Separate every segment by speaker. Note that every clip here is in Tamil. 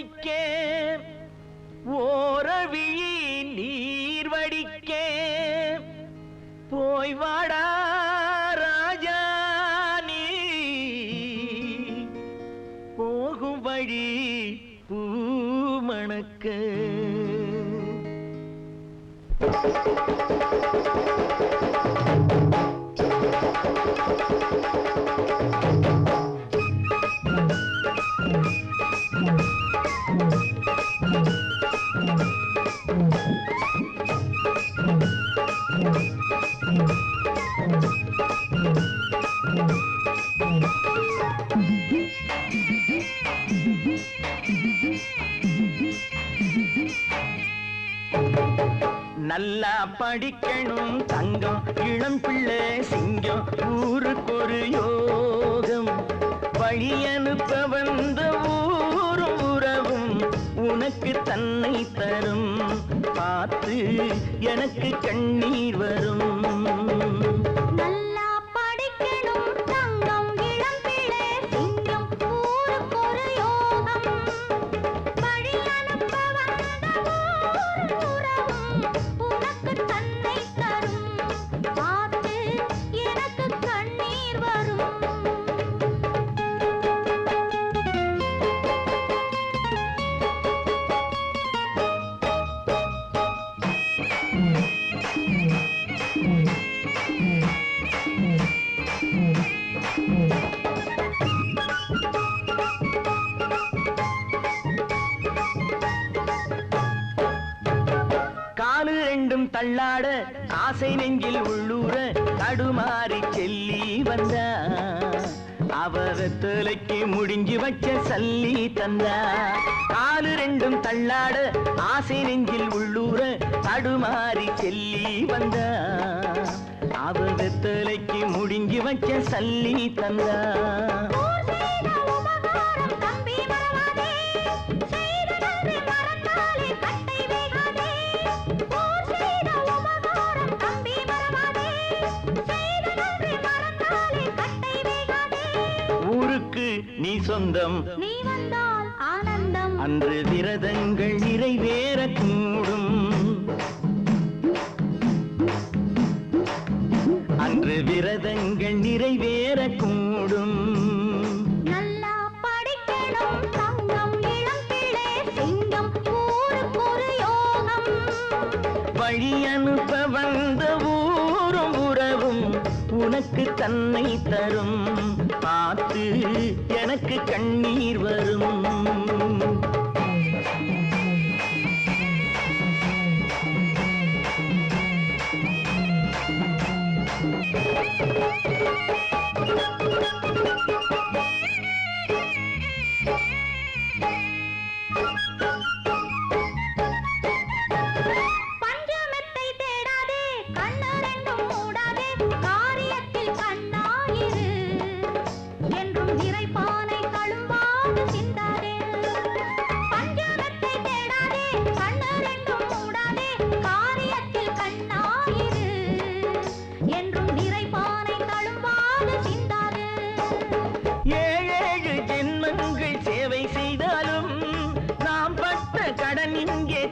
Speaker 1: வைக்க ஓரவிழி நீர் வடிக்க போய் வாடா ராஜா நீ போகும் வழி பூமணக்க நல்லா படிக்கணும் தங்கம் இளம் பிள்ளை சிங்கம் ஊருக்கு ஒரு யோகம் வழி அனுப்ப வந்த ஊரும் உறவும் உனக்கு தன்னை தரும் பார்த்து எனக்கு கண்ணீர் வரும் காலு ரெண்டும் தள்ளாட ஆசை நெஞ்சில் உள்ளூர தடுமாறி செல்லி வந்தா அவரத்தலைக்கு முடிஞ்சு வச்ச சல்லி தந்தா காலு ரெண்டும் தள்ளாட ஆசை நெஞ்சில் உள்ளூர தடுமாறி செல்லி வந்தா அவரத்தலைக்கு முடிஞ்சு வச்ச சல்லி தந்தா நீ சொந்தம்
Speaker 2: நீ வந்தால் ஆனந்தம்
Speaker 1: அன்று விரதங்கள் நிறைவேறக்கூடும் அன்று விரதங்கள் நிறைவேறக்கூடும்
Speaker 2: நல்லா படிக்கணும் தங்கம் இளம் பிள்ளை சிங்கம் ஊருக்கு ஒரு யோகம்
Speaker 1: வழி அனுப்ப வந்த ஊரும் உறவும் உனக்கு தன்னை தரும் பார்த்து எனக்கு கண்ணீர் வரும்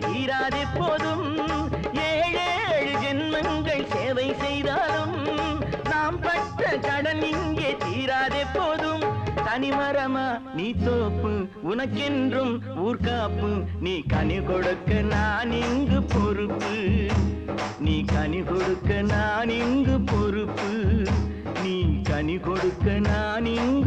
Speaker 1: தீராதே போதும் ஏழேழு ஜென்மங்கள் சேவை செய்தாலும் நாம் பட்ட கடன் இங்கே தீராதே போதும் தனிமரமா நீ தோப்பு உனக்கென்றும் ஊர்காப்பு நீ கனி கொடுக்க நான் இங்கு பொறுப்பு நீ கனி கொடுக்க நான் இங்கு பொறுப்பு நீ கனி கொடுக்க நான் இங்கு